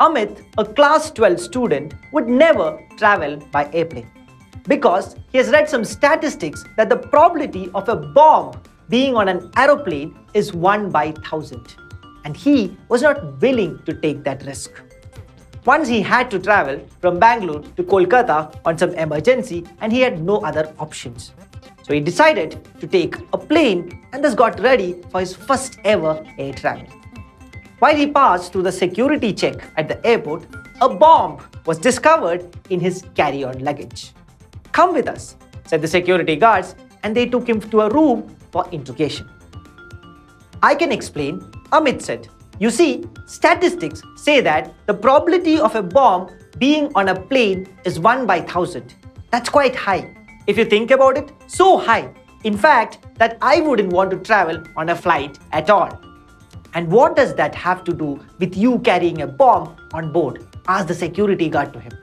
Amit, a class 12 student, would never travel by airplane because he has read some statistics that the probability of a bomb being on an aeroplane is 1 by 1,000, and he was not willing to take that risk. Once he had to travel from Bangalore to Kolkata on some emergency and he had no other options. So he decided to take a plane and thus got ready for his first ever air travel. While he passed through the security check at the airport, a bomb was discovered in his carry-on luggage. "Come with us," said the security guards, and they took him to a room for interrogation. "I can explain," Amit said. "You see, statistics say that the probability of a bomb being on a plane is 1 by 1,000. That's quite high. If you think about it, so high, in fact, that I wouldn't want to travel on a flight at all." "And what does that have to do with you carrying a bomb on board?" asked the security guard to him.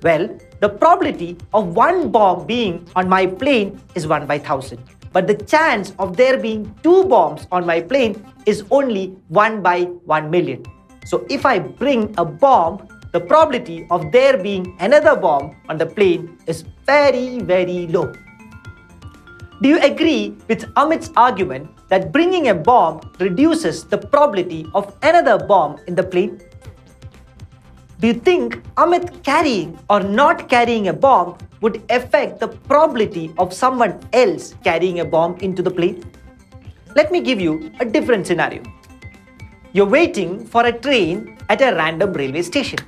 "Well, the probability of one bomb being on my plane is 1 by 1,000. But the chance of there being 2 bombs on my plane is only 1 by 1 million. So if I bring a bomb, the probability of there being another bomb on the plane is very, very low." Do you agree with Amit's argument that bringing a bomb reduces the probability of another bomb in the plane? Do you think Amit carrying or not carrying a bomb would affect the probability of someone else carrying a bomb into the plane? Let me give you a different scenario. You're waiting for a train at a random railway station.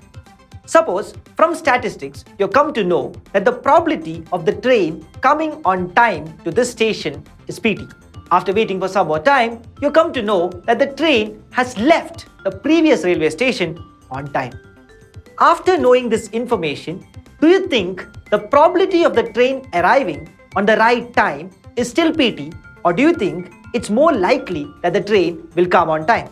Suppose, from statistics, you come to know that the probability of the train coming on time to this station is PT. After waiting for some more time, you come to know that the train has left the previous railway station on time. After knowing this information, do you think the probability of the train arriving on the right time is still PT, or do you think it's more likely that the train will come on time?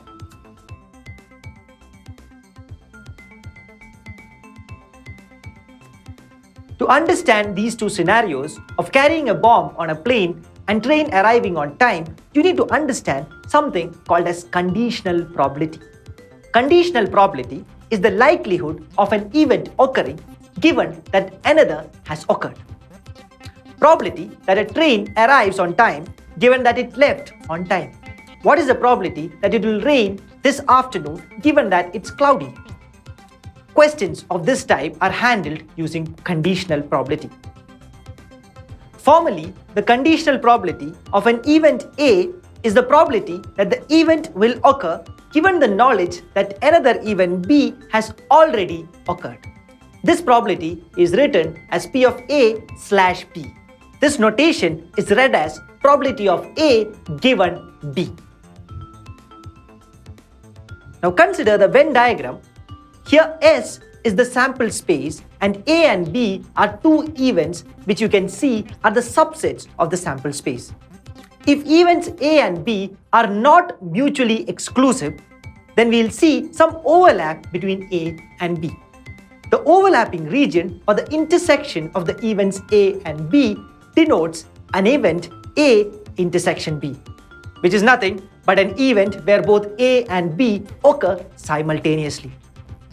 To understand these two scenarios of carrying a bomb on a plane and train arriving on time, you need to understand something called as conditional probability. Conditional probability is the likelihood of an event occurring given that another has occurred. Probability that a train arrives on time given that it left on time. What is the probability that it will rain this afternoon given that it's cloudy? Questions of this type are handled using conditional probability. Formally, the conditional probability of an event A is the probability that the event will occur given the knowledge that another event B has already occurred. This probability is written as P of A/P. This notation is read as probability of A given B. Now consider the Venn diagram. Here S is the sample space and A and B are two events which you can see are the subsets of the sample space. If events A and B are not mutually exclusive, then we'll see some overlap between A and B. The overlapping region or the intersection of the events A and B denotes an event A intersection B, which is nothing but an event where both A and B occur simultaneously.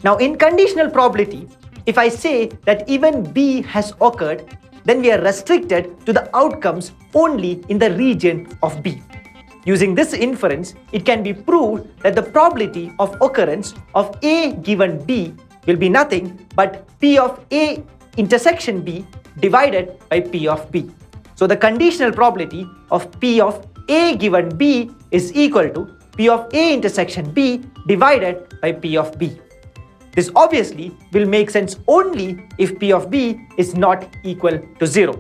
Now in conditional probability, if I say that event B has occurred, then we are restricted to the outcomes only in the region of B. Using this inference, it can be proved that the probability of occurrence of A given B will be nothing but P of A intersection B divided by P of B. So the conditional probability of P of A given B is equal to P of A intersection B divided by P of B. This obviously will make sense only if P of B is not equal to 0.